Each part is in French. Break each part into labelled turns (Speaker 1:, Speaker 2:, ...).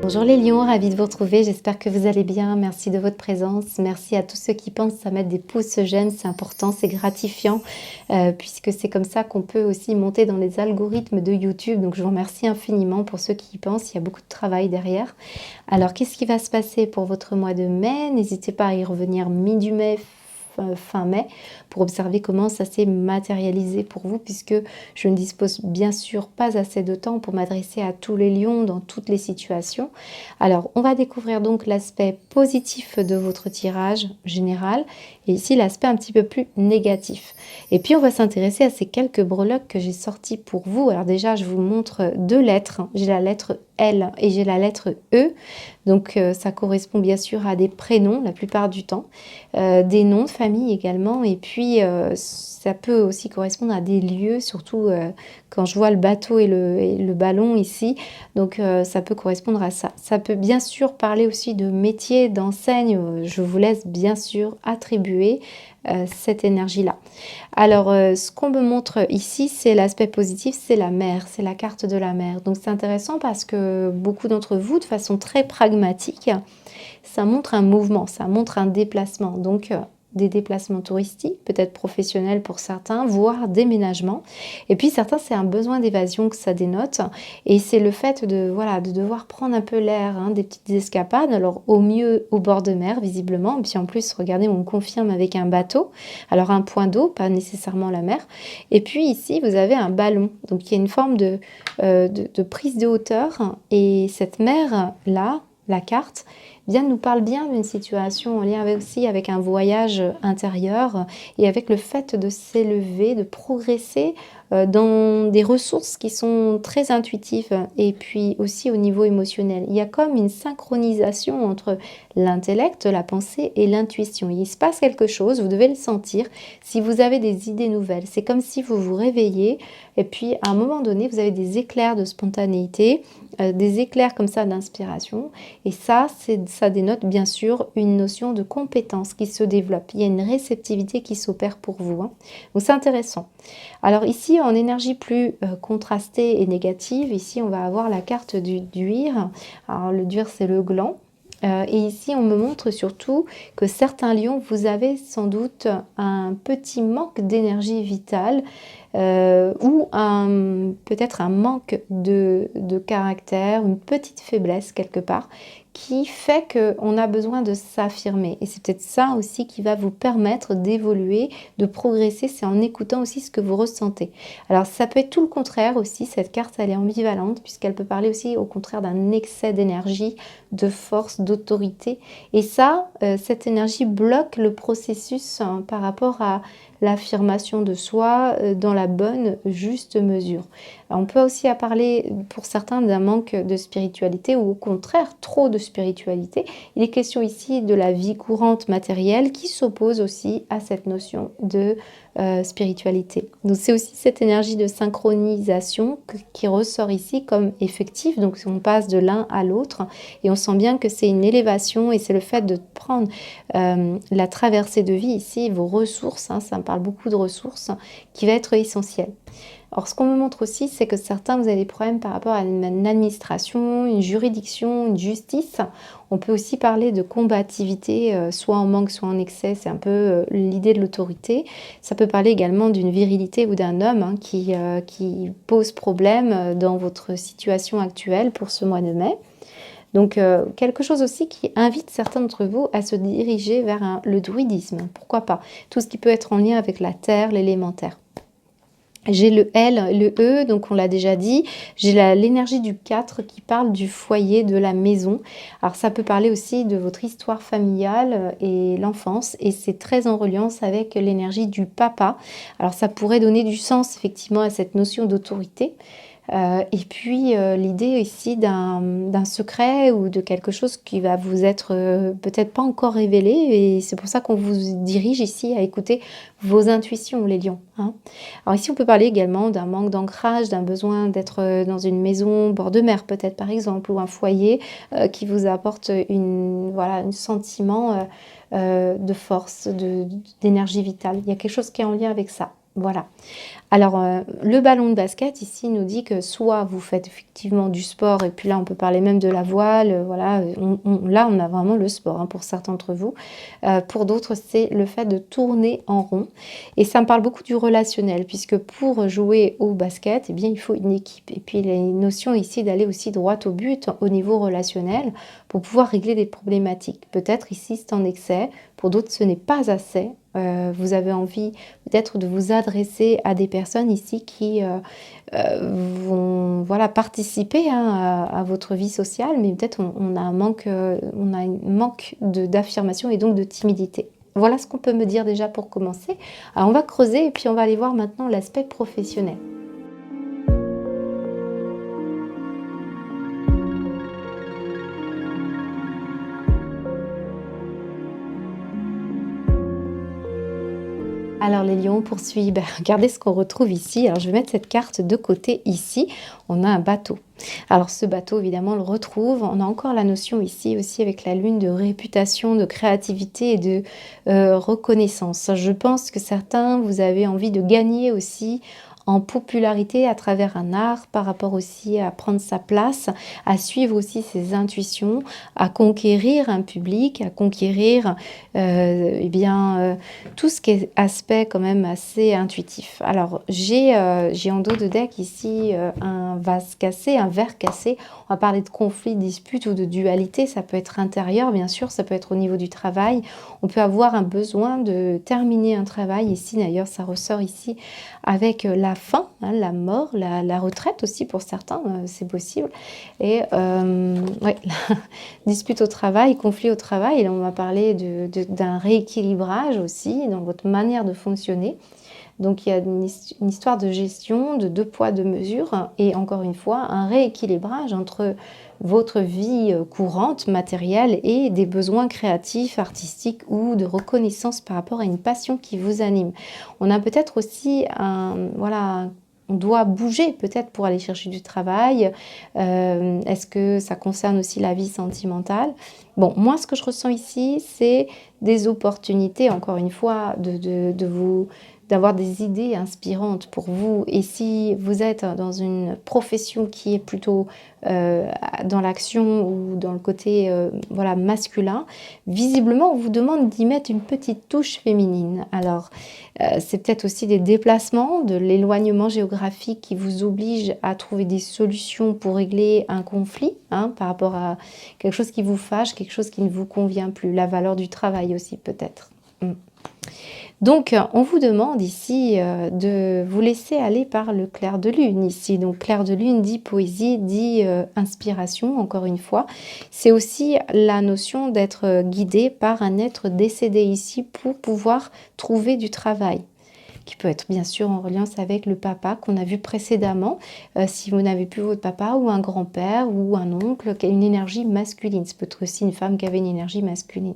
Speaker 1: Bonjour les lions, ravie de vous retrouver, j'espère que vous allez bien, merci de votre présence, merci à tous ceux qui pensent à mettre des pouces j'aime, c'est important, c'est gratifiant, puisque c'est comme ça qu'on peut aussi monter dans les algorithmes de YouTube, donc je vous remercie infiniment pour ceux qui y pensent, il y a beaucoup de travail derrière. Alors qu'est-ce qui va se passer pour votre mois de mai? N'hésitez pas à y revenir mi-du mai, fin mai, pour observer comment ça s'est matérialisé pour vous, puisque je ne dispose bien sûr pas assez de temps pour m'adresser à tous les lions dans toutes les situations. Alors, on va découvrir donc l'aspect positif de votre tirage général, et ici l'aspect un petit peu plus négatif. Et puis, on va s'intéresser à ces quelques breloques que j'ai sorties pour vous. Alors déjà, je vous montre deux lettres. J'ai la lettre L et j'ai la lettre E. Donc, ça correspond bien sûr à des prénoms la plupart du temps, des noms de famille également, et puis ça peut aussi correspondre à des lieux, surtout quand je vois le bateau et le ballon ici, donc ça peut correspondre à ça. Ça peut bien sûr parler aussi de métier, d'enseigne, je vous laisse bien sûr attribuer cette énergie-là. Alors, ce qu'on me montre ici, c'est l'aspect positif, c'est la mer, c'est la carte de la mer. Donc c'est intéressant parce que beaucoup d'entre vous, de façon très pragmatique, ça montre un mouvement, ça montre un déplacement. Donc des déplacements touristiques, peut-être professionnels pour certains, voire déménagement. Et puis certains, c'est un besoin d'évasion que ça dénote. Et c'est le fait de, voilà, de devoir prendre un peu l'air, hein, des petites escapades. Alors au mieux au bord de mer, visiblement. Et puis en plus, regardez, on confirme avec un bateau. Alors un point d'eau, pas nécessairement la mer. Et puis ici, vous avez un ballon. Donc il y a une forme de prise de hauteur. Et cette mer-là, la carte, bien nous parle bien d'une situation en lien avec, aussi avec un voyage intérieur et avec le fait de s'élever, de progresser dans des ressources qui sont très intuitives et puis aussi au niveau émotionnel. Il y a comme une synchronisation entre l'intellect, la pensée et l'intuition. Il se passe quelque chose, vous devez le sentir si vous avez des idées nouvelles. C'est comme si vous vous réveillez et puis à un moment donné, vous avez des éclairs de spontanéité, des éclairs comme ça d'inspiration. Et ça dénote bien sûr une notion de compétence qui se développe. Il y a une réceptivité qui s'opère pour vous, hein. Donc c'est intéressant. Alors ici, en énergie plus contrastée et négative, ici on va avoir la carte du duir. Alors le duir, c'est le gland. Et ici, on me montre surtout que certains lions, vous avez sans doute un petit manque d'énergie vitale ou peut-être un manque de caractère, une petite faiblesse quelque part, qui fait qu'on a besoin de s'affirmer. Et c'est peut-être ça aussi qui va vous permettre d'évoluer, de progresser, c'est en écoutant aussi ce que vous ressentez. Alors ça peut être tout le contraire aussi, cette carte elle est ambivalente, puisqu'elle peut parler aussi au contraire d'un excès d'énergie, de force, d'autorité. Et ça, cette énergie bloque le processus hein, par rapport à l'affirmation de soi dans la bonne, juste mesure. Alors, on peut aussi parler pour certains d'un manque de spiritualité ou au contraire trop de spiritualité. Il est question ici de la vie courante matérielle qui s'oppose aussi à cette notion de spiritualité. Donc c'est aussi cette énergie de synchronisation qui ressort ici comme effective. Donc on passe de l'un à l'autre et on sent bien que c'est une élévation et c'est le fait de prendre la traversée de vie ici, vos ressources, hein, ça me parle beaucoup de ressources, qui va être essentiel. Alors, ce qu'on me montre aussi, c'est que certains, vous avez des problèmes par rapport à une administration, une juridiction, une justice. On peut aussi parler de combativité, soit en manque, soit en excès. C'est un peu l'idée de l'autorité. Ça peut parler également d'une virilité ou d'un homme hein, qui pose problème dans votre situation actuelle pour ce mois de mai. Donc, quelque chose aussi qui invite certains d'entre vous à se diriger vers le druidisme. Pourquoi pas? Tout ce qui peut être en lien avec la terre, l'élémentaire. J'ai le L, le E, donc on l'a déjà dit. J'ai l'énergie du 4 qui parle du foyer, de la maison. Alors ça peut parler aussi de votre histoire familiale et l'enfance. Et c'est très en reliance avec l'énergie du papa. Alors ça pourrait donner du sens effectivement à cette notion d'autorité. Et puis l'idée ici d'un secret ou de quelque chose qui va vous être peut-être pas encore révélé et c'est pour ça qu'on vous dirige ici à écouter vos intuitions les lions, hein. Alors ici on peut parler également d'un manque d'ancrage, d'un besoin d'être dans une maison bord de mer peut-être par exemple ou un foyer qui vous apporte voilà, un sentiment de force, d'énergie vitale. Il y a quelque chose qui est en lien avec ça. Voilà. Alors, le ballon de basket ici nous dit que soit vous faites effectivement du sport et puis là on peut parler même de la voile, voilà, là on a vraiment le sport, hein, pour certains d'entre vous. Pour d'autres, c'est le fait de tourner en rond et ça me parle beaucoup du relationnel puisque pour jouer au basket, eh bien, il faut une équipe et puis il y a une notion ici d'aller aussi droit au but au niveau relationnel pour pouvoir régler des problématiques. Peut-être ici c'est en excès, pour d'autres ce n'est pas assez. Vous avez envie peut-être de vous adresser à des personnes ici qui vont voilà, participer, hein, à votre vie sociale, mais peut-être on a on a un manque d'affirmation et donc de timidité. Voilà ce qu'on peut me dire déjà pour commencer. Alors on va creuser et puis on va aller voir maintenant l'aspect professionnel. Alors les lions, on poursuit. Ben, regardez ce qu'on retrouve ici. Alors je vais mettre cette carte de côté ici. On a un bateau. Alors ce bateau, évidemment, on le retrouve. On a encore la notion ici aussi avec la lune de réputation, de créativité et de reconnaissance. Je pense que certains, vous avez envie de gagner aussi en popularité à travers un art, par rapport aussi à prendre sa place, à suivre aussi ses intuitions, à conquérir un public, à conquérir eh bien, tout ce qui est aspect quand même assez intuitif. Alors, j'ai en dos de deck ici un vase cassé, un verre cassé. On va parler de conflit, dispute ou de dualité. Ça peut être intérieur, bien sûr, ça peut être au niveau du travail. On peut avoir un besoin de terminer un travail. Ici, d'ailleurs, ça ressort ici avec la fin, hein, la mort, la retraite aussi pour certains, c'est possible. Et ouais, dispute au travail, conflit au travail. Et là, on va parler d'un rééquilibrage aussi dans votre manière de fonctionner. Donc il y a une histoire de gestion, de deux poids, deux mesures, et encore une fois, un rééquilibrage entre votre vie courante, matérielle, et des besoins créatifs, artistiques ou de reconnaissance par rapport à une passion qui vous anime. On a peut-être aussi voilà, on doit bouger peut-être pour aller chercher du travail. Est-ce que ça concerne aussi la vie sentimentale? Bon, moi, ce que je ressens ici, c'est des opportunités, encore une fois, de vous d'avoir des idées inspirantes pour vous. Et si vous êtes dans une profession qui est plutôt dans l'action ou dans le côté voilà, masculin, visiblement, on vous demande d'y mettre une petite touche féminine. Alors, c'est peut-être aussi des déplacements, de l'éloignement géographique qui vous oblige à trouver des solutions pour régler un conflit, hein, par rapport à quelque chose qui vous fâche, quelque chose qui ne vous convient plus. La valeur du travail aussi, peut-être. Donc, on vous demande ici de vous laisser aller par le clair de lune ici. Donc, clair de lune dit poésie, dit inspiration, encore une fois. C'est aussi la notion d'être guidé par un être décédé ici pour pouvoir trouver du travail, qui peut être bien sûr en reliance avec le papa qu'on a vu précédemment, si vous n'avez plus votre papa ou un grand-père ou un oncle, qui a une énergie masculine. C'est peut-être aussi une femme qui avait une énergie masculine.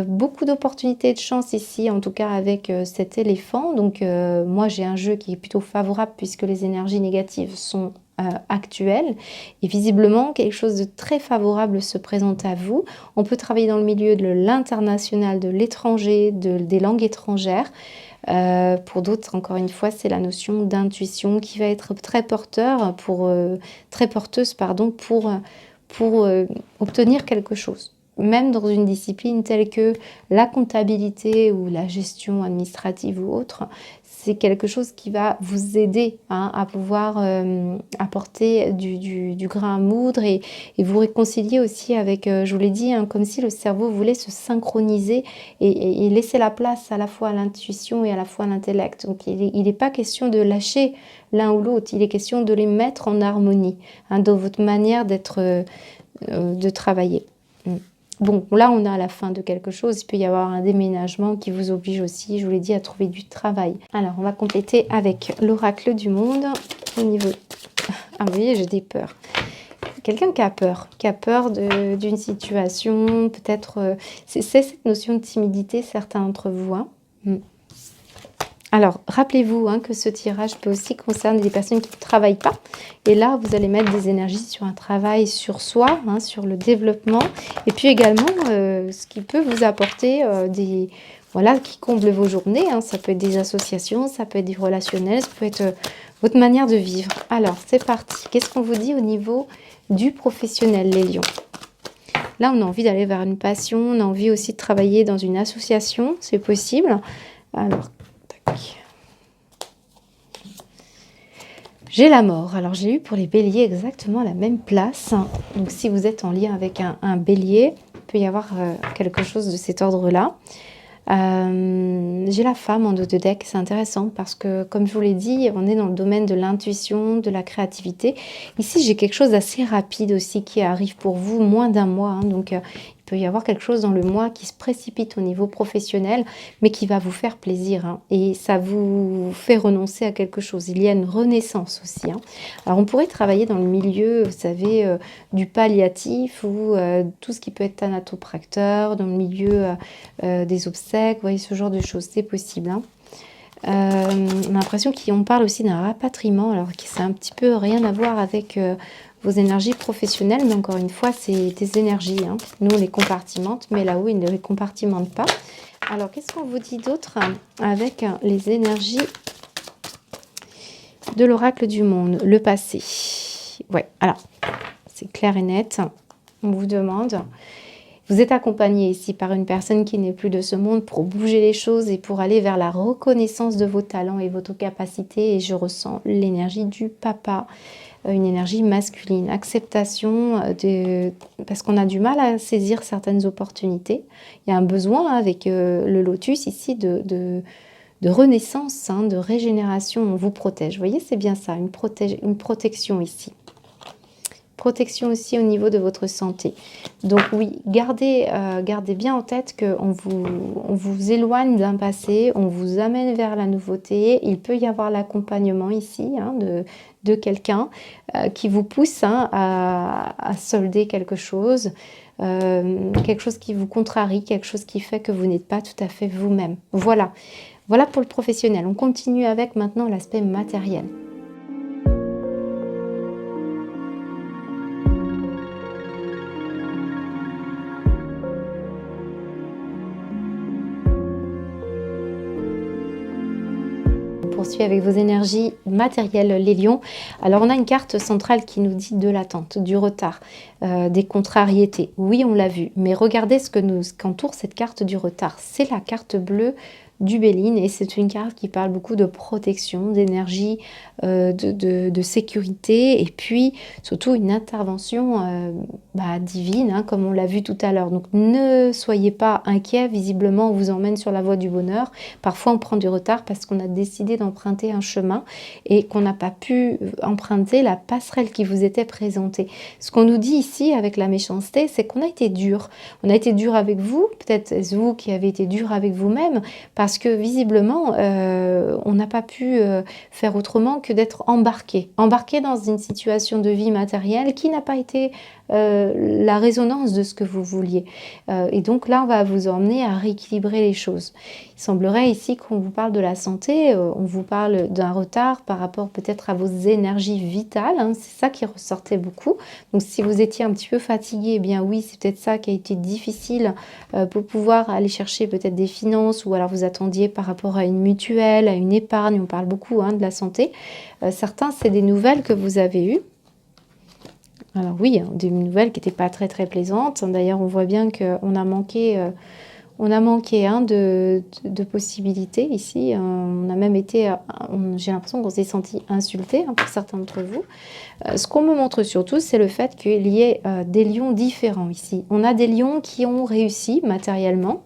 Speaker 1: Beaucoup d'opportunités et de chance ici, en tout cas avec cet éléphant. Donc moi j'ai un jeu qui est plutôt favorable puisque les énergies négatives sont actuelles. Et visiblement quelque chose de très favorable se présente à vous. On peut travailler dans le milieu de l'international, de l'étranger, des langues étrangères. Pour d'autres, encore une fois, c'est la notion d'intuition qui va être très très porteuse pardon, pour obtenir quelque chose. Même dans une discipline telle que la comptabilité ou la gestion administrative ou autre, c'est quelque chose qui va vous aider, hein, à pouvoir apporter du grain à moudre et vous réconcilier aussi avec, je vous l'ai dit, hein, comme si le cerveau voulait se synchroniser et laisser la place à la fois à l'intuition et à la fois à l'intellect. Donc il n'est pas question de lâcher l'un ou l'autre, il est question de les mettre en harmonie, hein, dans votre manière de travailler. Bon, là, on est à la fin de quelque chose. Il peut y avoir un déménagement qui vous oblige aussi, je vous l'ai dit, à trouver du travail. Alors, on va compléter avec l'oracle du monde au niveau... Ah, vous voyez, j'ai des peurs. Quelqu'un qui a peur d'une situation, peut-être... c'est cette notion de timidité, certains d'entre vous. Hein. Alors, rappelez-vous, hein, que ce tirage peut aussi concerner des personnes qui ne travaillent pas. Et là, vous allez mettre des énergies sur un travail sur soi, hein, sur le développement. Et puis également, ce qui peut vous apporter voilà, qui comble vos journées, hein. Ça peut être des associations, ça peut être du relationnel, ça peut être votre manière de vivre. Alors, c'est parti. Qu'est-ce qu'on vous dit au niveau du professionnel, les lions? Là, on a envie d'aller vers une passion, on a envie aussi de travailler dans une association, c'est possible. Alors, tac. J'ai la mort. Alors, j'ai eu pour les béliers exactement la même place. Donc, si vous êtes en lien avec un bélier, il peut y avoir quelque chose de cet ordre-là. J'ai la femme en dos de deck, c'est intéressant parce que, comme je vous l'ai dit, on est dans le domaine de l'intuition, de la créativité. Ici, j'ai quelque chose d'assez rapide aussi qui arrive pour vous, moins d'un mois. Hein, donc, il peut y avoir quelque chose dans le mois qui se précipite au niveau professionnel, mais qui va vous faire plaisir. Hein, et ça vous fait renoncer à quelque chose. Il y a une renaissance aussi. Hein. Alors, on pourrait travailler dans le milieu, vous savez, du palliatif ou tout ce qui peut être thanatopracteur, dans le milieu des obsèques, vous voyez, ce genre de choses, c'est possible. Hein. On a l'impression qu'on parle aussi d'un rapatriement, alors que ça a un petit peu rien à voir avec vos énergies professionnelles, mais encore une fois, c'est des énergies. Hein. Nous, on les compartimente, mais là-haut, ils ne les compartimentent pas. Alors, qu'est-ce qu'on vous dit d'autre avec les énergies de l'oracle du monde, le passé? Ouais, alors, c'est clair et net. On vous demande... Vous êtes accompagné ici par une personne qui n'est plus de ce monde pour bouger les choses et pour aller vers la reconnaissance de vos talents et votre capacité. Et je ressens l'énergie du papa, une énergie masculine, acceptation, parce qu'on a du mal à saisir certaines opportunités. Il y a un besoin avec le lotus ici de renaissance, hein, de régénération. On vous protège. Vous voyez, c'est bien ça, une protection ici. Protection aussi au niveau de votre santé. Donc oui, gardez bien en tête qu'on vous éloigne d'un passé, on vous amène vers la nouveauté. Il peut y avoir l'accompagnement ici hein, de quelqu'un qui vous pousse hein, à solder quelque chose qui vous contrarie, quelque chose qui fait que vous n'êtes pas tout à fait vous-même. Voilà pour le professionnel. On continue avec maintenant l'aspect matériel. Poursuit avec vos énergies matérielles, les lions. Alors, on a une carte centrale qui nous dit de l'attente, du retard, des contrariétés. Oui, on l'a vu, mais regardez ce qu'entoure cette carte du retard. C'est la carte bleue du Béline et c'est une carte qui parle beaucoup de protection, d'énergie, de sécurité et puis surtout une intervention divine, hein, comme on l'a vu tout à l'heure. Donc ne soyez pas inquiets, visiblement on vous emmène sur la voie du bonheur. Parfois on prend du retard parce qu'on a décidé d'emprunter un chemin et qu'on n'a pas pu emprunter la passerelle qui vous était présentée. Ce qu'on nous dit ici avec la méchanceté, c'est qu'on a été dur. On a été dur avec vous, peut-être est-ce vous qui avez été dur avec vous-même, parce que visiblement, on n'a pas pu faire autrement que d'être embarqué dans une situation de vie matérielle qui n'a pas été la résonance de ce que vous vouliez. Et donc là, on va vous emmener à rééquilibrer les choses. Il semblerait ici qu'on vous parle de la santé, on vous parle d'un retard par rapport peut-être à vos énergies vitales, hein, c'est ça qui ressortait beaucoup. Donc si vous étiez un petit peu fatigué, eh bien oui, c'est peut-être ça qui a été difficile pour pouvoir aller chercher peut-être des finances ou alors vous attendiez par rapport à une mutuelle, à une épargne, on parle beaucoup hein, de la santé. Certains, c'est des nouvelles que vous avez eues. Alors oui, hein, des nouvelles qui n'étaient pas très très plaisantes. D'ailleurs, on voit bien qu'on a manqué, hein, de possibilités ici. On a même été, j'ai l'impression qu'on s'est senti insulté hein, pour certains d'entre vous. Ce qu'on me montre surtout, c'est le fait qu'il y ait des lions différents ici. On a des lions qui ont réussi matériellement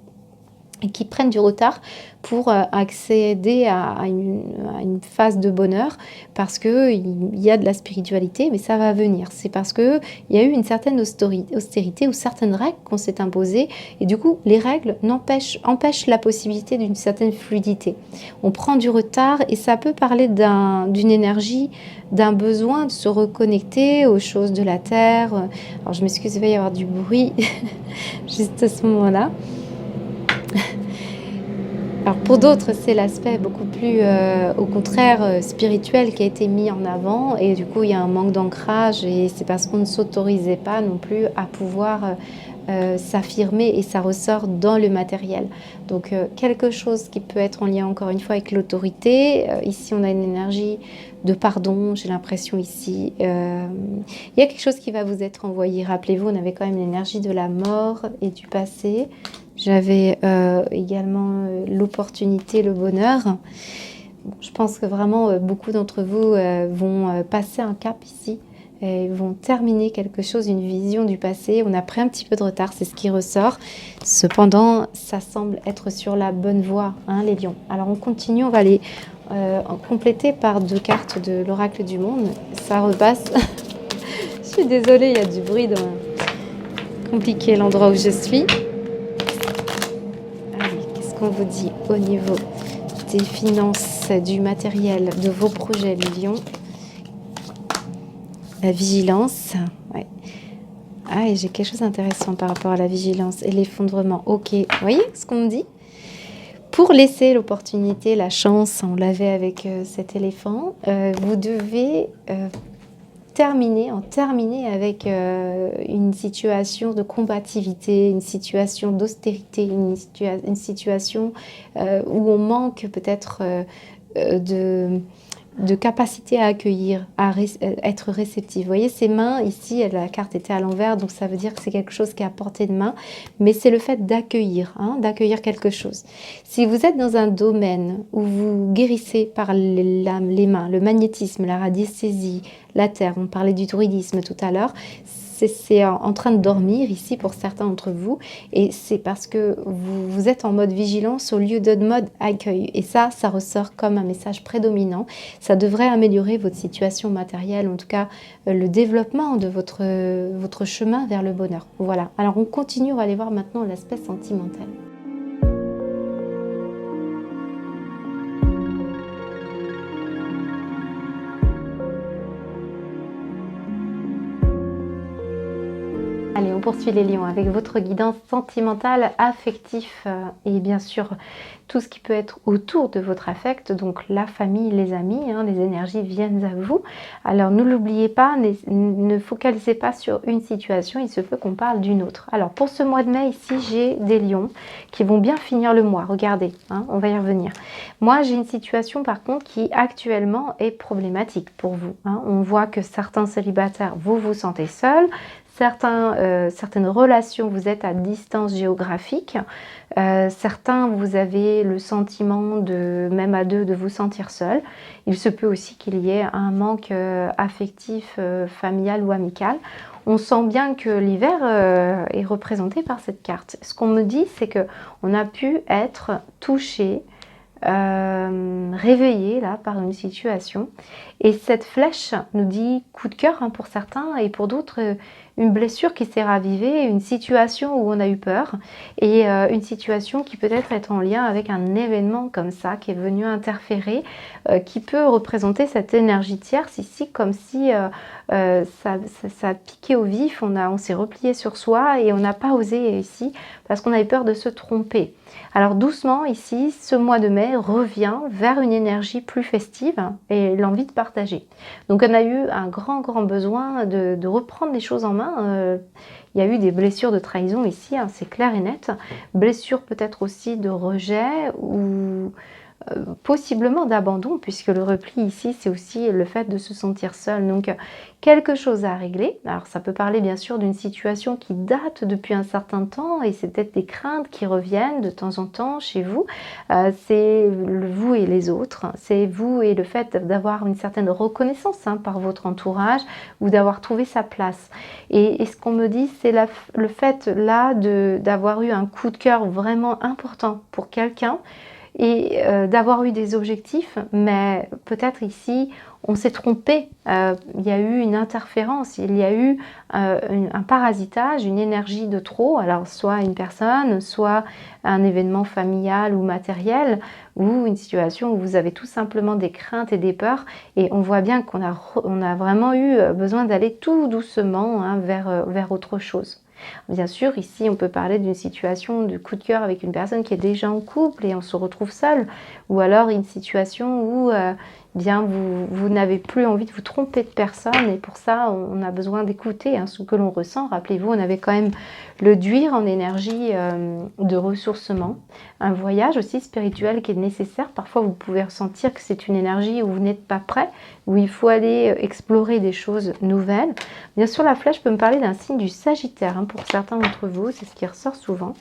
Speaker 1: et qui prennent du retard pour accéder à une phase de bonheur parce qu'il y a de la spiritualité, mais ça va venir. C'est parce qu'il y a eu une certaine austérité ou certaines règles qu'on s'est imposées et du coup, les règles empêchent la possibilité d'une certaine fluidité. On prend du retard et ça peut parler d'une énergie, d'un besoin de se reconnecter aux choses de la terre. Alors, je m'excuse, il va y avoir du bruit juste à ce moment-là. Alors pour d'autres, c'est l'aspect beaucoup plus, au contraire, spirituel qui a été mis en avant et du coup, il y a un manque d'ancrage et c'est parce qu'on ne s'autorisait pas non plus à pouvoir s'affirmer et ça ressort dans le matériel. Donc quelque chose qui peut être en lien encore une fois avec l'autorité. Ici on a une énergie de pardon, j'ai l'impression ici. Il y a quelque chose qui va vous être envoyé. Rappelez-vous, on avait quand même l'énergie de la mort et du passé. J'avais également l'opportunité, le bonheur. Bon, je pense que vraiment beaucoup d'entre vous vont passer un cap ici. Et vont terminer quelque chose, une vision du passé. On a pris un petit peu de retard, c'est ce qui ressort. Cependant, ça semble être sur la bonne voie, hein, les lions. Alors on continue, on va les compléter par 2 cartes de l'oracle du monde. Ça repasse. Je suis désolée, il y a du bruit dans compliqué l'endroit où je suis. Allez, qu'est-ce qu'on vous dit au niveau des finances, du matériel, de vos projets, les lions? La vigilance, ouais. Ah, et j'ai quelque chose d'intéressant par rapport à la vigilance et l'effondrement. Ok, vous voyez ce qu'on me dit? Pour laisser l'opportunité, la chance, on l'avait avec cet éléphant, vous devez terminer avec une situation de combativité, une situation d'austérité, une situation où on manque peut-être de capacité à accueillir, à être réceptif. Vous voyez, ces mains, ici, la carte était à l'envers, donc ça veut dire que c'est quelque chose qui est à portée de main, mais c'est le fait d'accueillir, hein, d'accueillir quelque chose. Si vous êtes dans un domaine où vous guérissez par les mains, le magnétisme, la radiesthésie, la terre, on parlait du druidisme tout à l'heure, c'est en train de dormir ici pour certains d'entre vous, et c'est parce que vous êtes en mode vigilance au lieu de mode accueil, et ça ressort comme un message prédominant. Ça devrait améliorer votre situation matérielle, en tout cas le développement de votre chemin vers le bonheur. Voilà, alors on continue, on va aller voir maintenant l'aspect sentimental. Allez, on poursuit les lions avec votre guidance sentimentale, affectif et bien sûr tout ce qui peut être autour de votre affect, donc la famille, les amis, hein, les énergies viennent à vous. Alors ne l'oubliez pas, ne focalisez pas sur une situation, il se peut qu'on parle d'une autre. Alors pour ce mois de mai ici, j'ai des lions qui vont bien finir le mois, regardez, hein, on va y revenir. Moi j'ai une situation par contre qui actuellement est problématique pour vous, hein. On voit que certains célibataires, vous vous sentez seuls. Certaines relations, vous êtes à distance géographique. Certains, vous avez le sentiment, même à deux, de vous sentir seul. Il se peut aussi qu'il y ait un manque affectif, familial ou amical. On sent bien que l'hiver est représenté par cette carte. Ce qu'on me dit, c'est qu'on a pu être touché, réveillé là par une situation, et cette flèche nous dit coup de cœur, hein, pour certains, et pour d'autres une blessure qui s'est ravivée, une situation où on a eu peur, et une situation qui peut-être est en lien avec un événement comme ça qui est venu interférer, qui peut représenter cette énergie tierce ici, comme si ça piquait au vif, on s'est replié sur soi et on n'a pas osé ici parce qu'on avait peur de se tromper. Alors doucement ici, ce mois de mai revient vers une énergie plus festive et l'envie de partager. Donc on a eu un grand besoin de reprendre les choses en main. Il y a eu des blessures de trahison ici, hein, c'est clair et net. Blessures peut-être aussi de rejet ou possiblement d'abandon, puisque le repli ici, c'est aussi le fait de se sentir seul. Donc, quelque chose à régler. Alors, ça peut parler bien sûr d'une situation qui date depuis un certain temps, et c'est peut-être des craintes qui reviennent de temps en temps chez vous. C'est vous et les autres. C'est vous et le fait d'avoir une certaine reconnaissance, hein, par votre entourage, ou d'avoir trouvé sa place. Et ce qu'on me dit, c'est le fait là d'avoir eu un coup de cœur vraiment important pour quelqu'un, et d'avoir eu des objectifs, mais peut-être ici on s'est trompé, il y a eu une interférence, il y a eu un parasitage, une énergie de trop, alors soit une personne, soit un événement familial ou matériel, ou une situation où vous avez tout simplement des craintes et des peurs, et on voit bien qu'on a vraiment eu besoin d'aller tout doucement, hein, vers autre chose. Bien sûr, ici, on peut parler d'une situation de coup de cœur avec une personne qui est déjà en couple et on se retrouve seul. Ou alors une situation où bien vous n'avez plus envie de vous tromper de personne et pour ça on a besoin d'écouter ce que l'on ressent. Rappelez-vous, on avait quand même le duire en énergie de ressourcement, un voyage aussi spirituel qui est nécessaire. Parfois vous pouvez ressentir que c'est une énergie où vous n'êtes pas prêt, où il faut aller explorer des choses nouvelles. Bien sûr, la flèche peut me parler d'un signe du Sagittaire, pour certains d'entre vous, c'est ce qui ressort souvent.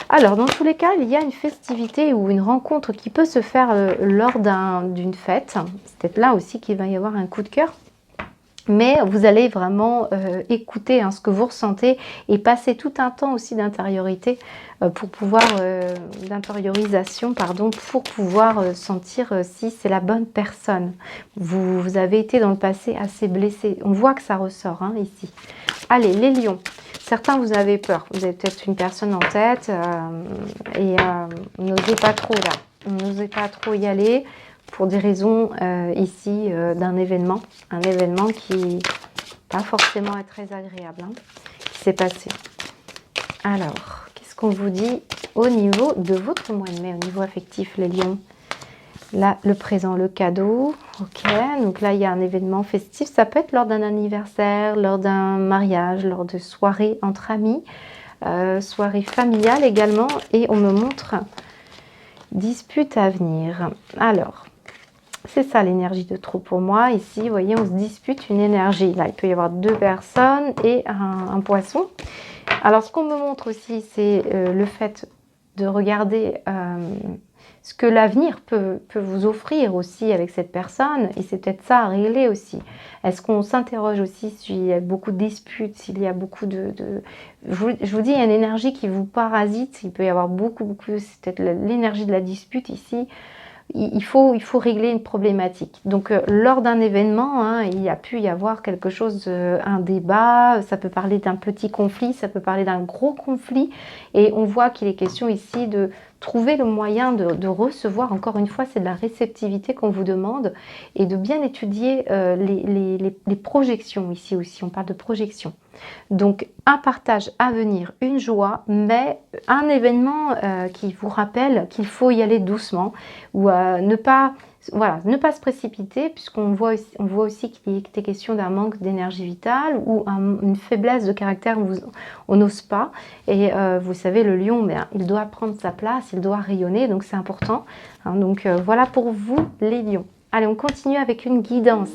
Speaker 1: Alors, dans tous les cas, il y a une festivité ou une rencontre qui peut se faire lors d'une fête. C'est peut-être là aussi qu'il va y avoir un coup de cœur. Mais vous allez vraiment écouter ce que vous ressentez et passer tout un temps aussi d'intériorité d'intériorisation, pour pouvoir sentir si c'est la bonne personne. Vous avez été dans le passé assez blessé. On voit que ça ressort ici. Allez, les lions. Certains, vous avez peur. Vous avez peut-être une personne en tête et n'osez pas trop là. N'osez pas trop y aller pour des raisons ici d'un événement. Un événement qui pas forcément est très agréable qui s'est passé. Alors, qu'est-ce qu'on vous dit au niveau de votre mois de mai, au niveau affectif, les lions? Là, le présent, le cadeau. Ok, donc là, il y a un événement festif. Ça peut être lors d'un anniversaire, lors d'un mariage, lors de soirées entre amis, soirée familiale également. Et on me montre dispute à venir. Alors, c'est ça l'énergie de trop pour moi. Ici, vous voyez, on se dispute une énergie. Là, il peut y avoir deux personnes et un poisson. Alors, ce qu'on me montre aussi, c'est le fait de regarder ce que l'avenir peut vous offrir aussi avec cette personne. Et c'est peut-être ça à régler aussi. Est-ce qu'on s'interroge aussi s'il y a beaucoup de disputes, s'il y a beaucoup je vous dis, il y a une énergie qui vous parasite. Il peut y avoir beaucoup, c'est peut-être l'énergie de la dispute ici. Il faut régler une problématique. Donc, lors d'un événement, il y a pu y avoir quelque chose, un débat, ça peut parler d'un petit conflit, ça peut parler d'un gros conflit. Et on voit qu'il est question ici de trouver le moyen de recevoir, encore une fois, c'est de la réceptivité qu'on vous demande, et de bien étudier les projections ici aussi, on parle de projection. Donc, un partage à venir, une joie, mais un événement qui vous rappelle qu'il faut y aller doucement ou ne pas se précipiter, puisqu'on voit aussi qu'il était question d'un manque d'énergie vitale ou une faiblesse de caractère où on n'ose pas. Et vous savez, le lion, il doit prendre sa place, il doit rayonner, donc c'est important. Donc voilà pour vous, les lions. Allez, on continue avec une guidance.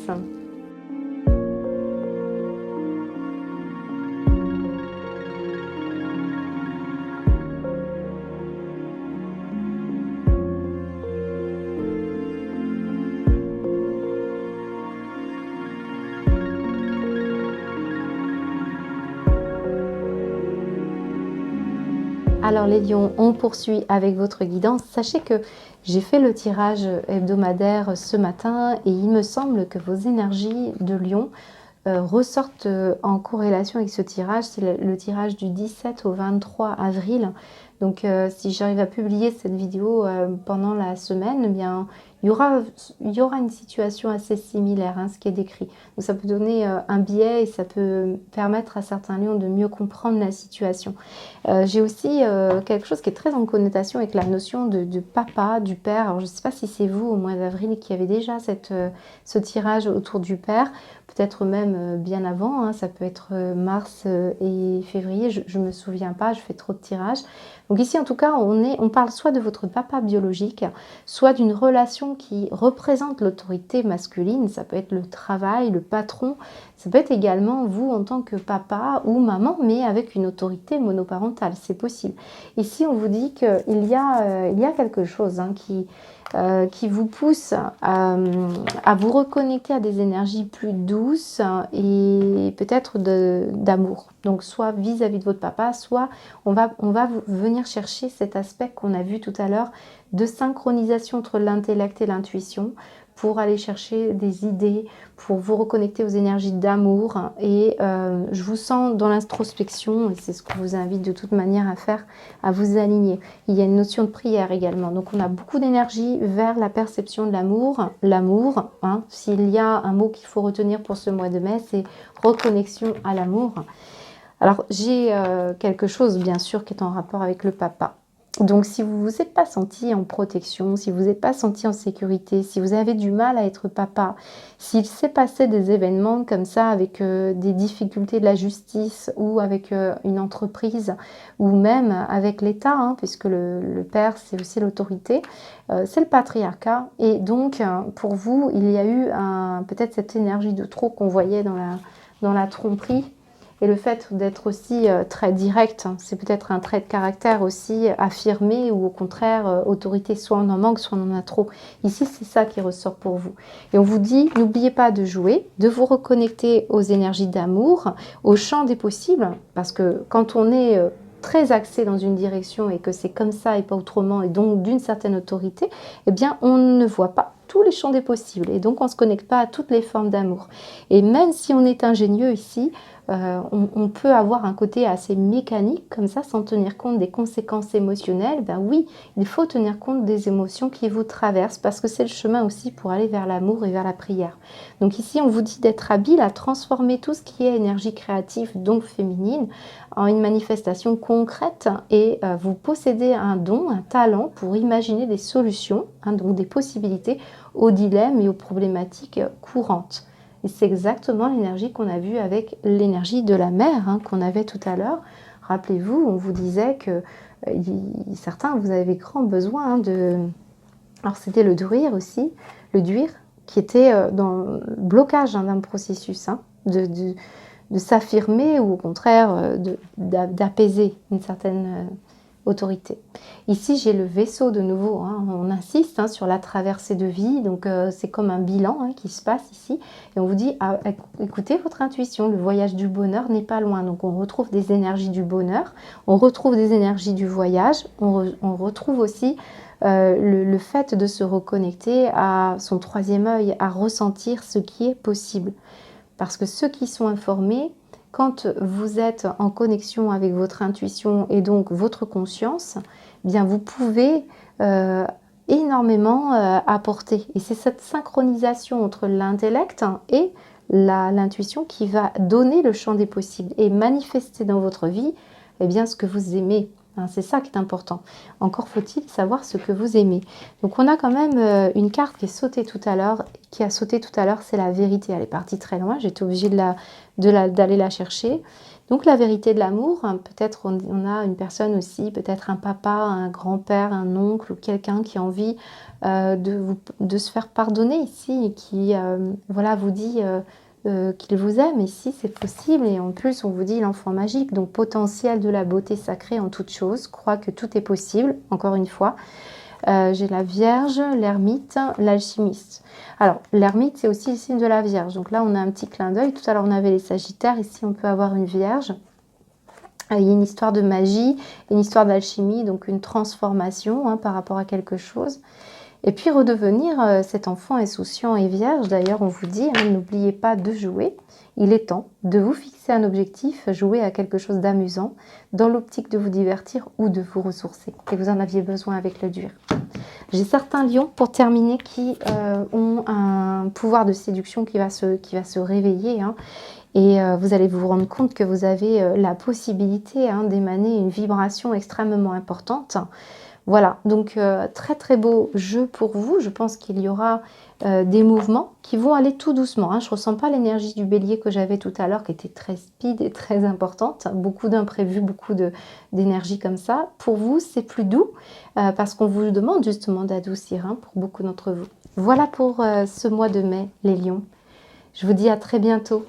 Speaker 1: Alors les lions, on poursuit avec votre guidance. Sachez que j'ai fait le tirage hebdomadaire ce matin et il me semble que vos énergies de lion ressortent en corrélation avec ce tirage. C'est le tirage du 17 au 23 avril. Donc si j'arrive à publier cette vidéo pendant la semaine, eh bien, il y aura une situation assez similaire, ce qui est décrit. Donc ça peut donner un biais et ça peut permettre à certains lions de mieux comprendre la situation. J'ai aussi quelque chose qui est très en connotation avec la notion de papa, du père. Alors je ne sais pas si c'est vous au mois d'avril qui avez déjà ce tirage autour du père, peut-être même bien avant, ça peut être mars et février, je ne me souviens pas, je fais trop de tirages. Donc ici en tout cas on parle soit de votre papa biologique, soit d'une relation qui représente l'autorité masculine. Ça peut être le travail, le patron, ça peut être également vous en tant que papa ou maman, mais avec une autorité monoparentale, c'est possible. Ici on vous dit qu'il y a quelque chose qui vous pousse à vous reconnecter à des énergies plus douces et peut-être d'amour. Donc soit vis-à-vis de votre papa, soit on va venir chercher cet aspect qu'on a vu tout à l'heure de synchronisation entre l'intellect et l'intuition pour aller chercher des idées, pour vous reconnecter aux énergies d'amour. Et je vous sens dans l'introspection, et c'est ce que je vous invite de toute manière à faire, à vous aligner. Il y a une notion de prière également. Donc on a beaucoup d'énergie vers la perception de l'amour. L'amour, s'il y a un mot qu'il faut retenir pour ce mois de mai, c'est reconnexion à l'amour. Alors j'ai quelque chose bien sûr qui est en rapport avec le papa. Donc si vous vous êtes pas senti en protection, si vous n'êtes pas senti en sécurité, si vous avez du mal à être papa, s'il s'est passé des événements comme ça avec des difficultés de la justice ou avec une entreprise ou même avec l'État, hein, puisque le père c'est aussi l'autorité, c'est le patriarcat. Et donc pour vous, il y a eu peut-être cette énergie de trop qu'on voyait dans la tromperie. Et le fait d'être aussi très direct, hein, c'est peut-être un trait de caractère aussi affirmé ou au contraire autorité, soit on en manque, soit on en a trop. Ici, c'est ça qui ressort pour vous. Et on vous dit, n'oubliez pas de jouer, de vous reconnecter aux énergies d'amour, au champ des possibles, parce que quand on est très axé dans une direction et que c'est comme ça et pas autrement, et donc d'une certaine autorité, eh bien, on ne voit pas tous les champs des possibles. Et donc, on ne se connecte pas à toutes les formes d'amour. Et même si on est ingénieux ici, on peut avoir un côté assez mécanique comme ça sans tenir compte des conséquences émotionnelles. Ben oui, il faut tenir compte des émotions qui vous traversent parce que c'est le chemin aussi pour aller vers l'amour et vers la prière. Donc ici, on vous dit d'être habile à transformer tout ce qui est énergie créative, donc féminine, en une manifestation concrète et vous possédez un don, un talent pour imaginer des solutions, hein, donc des possibilités aux dilemmes et aux problématiques courantes. Et c'est exactement l'énergie qu'on a vue avec l'énergie de la mer, hein, qu'on avait tout à l'heure. Rappelez-vous, on vous disait que certains, vous avez grand besoin de... Alors c'était le druire aussi, le duire, qui était dans le blocage hein, d'un processus, hein, de s'affirmer ou au contraire d'apaiser une certaine autorité. Ici, j'ai le vaisseau de nouveau. Hein. On insiste hein, sur la traversée de vie. Donc, c'est comme un bilan hein, qui se passe ici. Et on vous dit, écoutez votre intuition. Le voyage du bonheur n'est pas loin. Donc, on retrouve des énergies du bonheur. On retrouve des énergies du voyage. On retrouve aussi le fait de se reconnecter à son troisième œil, à ressentir ce qui est possible. Parce que ceux qui sont informés, quand vous êtes en connexion avec votre intuition et donc votre conscience, eh bien vous pouvez énormément apporter. Et c'est cette synchronisation entre l'intellect et l'intuition qui va donner le champ des possibles et manifester dans votre vie eh bien, ce que vous aimez. C'est ça qui est important. Encore faut-il savoir ce que vous aimez. Donc on a quand même une carte qui est sautée tout à l'heure, c'est la vérité. Elle est partie très loin, j'étais obligée d'aller la chercher. Donc la vérité de l'amour, hein, peut-être on a une personne aussi, peut-être un papa, un grand-père, un oncle ou quelqu'un qui a envie de se faire pardonner ici et qui voilà, vous dit qu'il vous aime. Ici c'est possible et en plus on vous dit l'enfant magique, donc potentiel de la beauté sacrée en toute chose, croit que tout est possible, encore une fois. J'ai la Vierge, l'ermite, l'alchimiste. Alors, l'ermite, c'est aussi le signe de la Vierge. Donc là, on a un petit clin d'œil. Tout à l'heure, on avait les Sagittaires. Ici, on peut avoir une Vierge. Il y a une histoire de magie, une histoire d'alchimie, donc une transformation hein, par rapport à quelque chose. Et puis, redevenir cet enfant insouciant et vierge. D'ailleurs, on vous dit, hein, n'oubliez pas de jouer. Il est temps de vous fixer un objectif, jouer à quelque chose d'amusant, dans l'optique de vous divertir ou de vous ressourcer. Et vous en aviez besoin avec le dur. J'ai certains lions, pour terminer, qui ont un pouvoir de séduction qui va se réveiller. Hein, et vous allez vous rendre compte que vous avez la possibilité hein, d'émaner une vibration extrêmement importante. Voilà, donc très très beau jeu pour vous. Je pense qu'il y aura des mouvements qui vont aller tout doucement. Hein. Je ne ressens pas l'énergie du bélier que j'avais tout à l'heure, qui était très speed et très importante. Beaucoup d'imprévus, beaucoup d'énergie comme ça. Pour vous, c'est plus doux parce qu'on vous demande justement d'adoucir hein, pour beaucoup d'entre vous. Voilà pour ce mois de mai, les lions. Je vous dis à très bientôt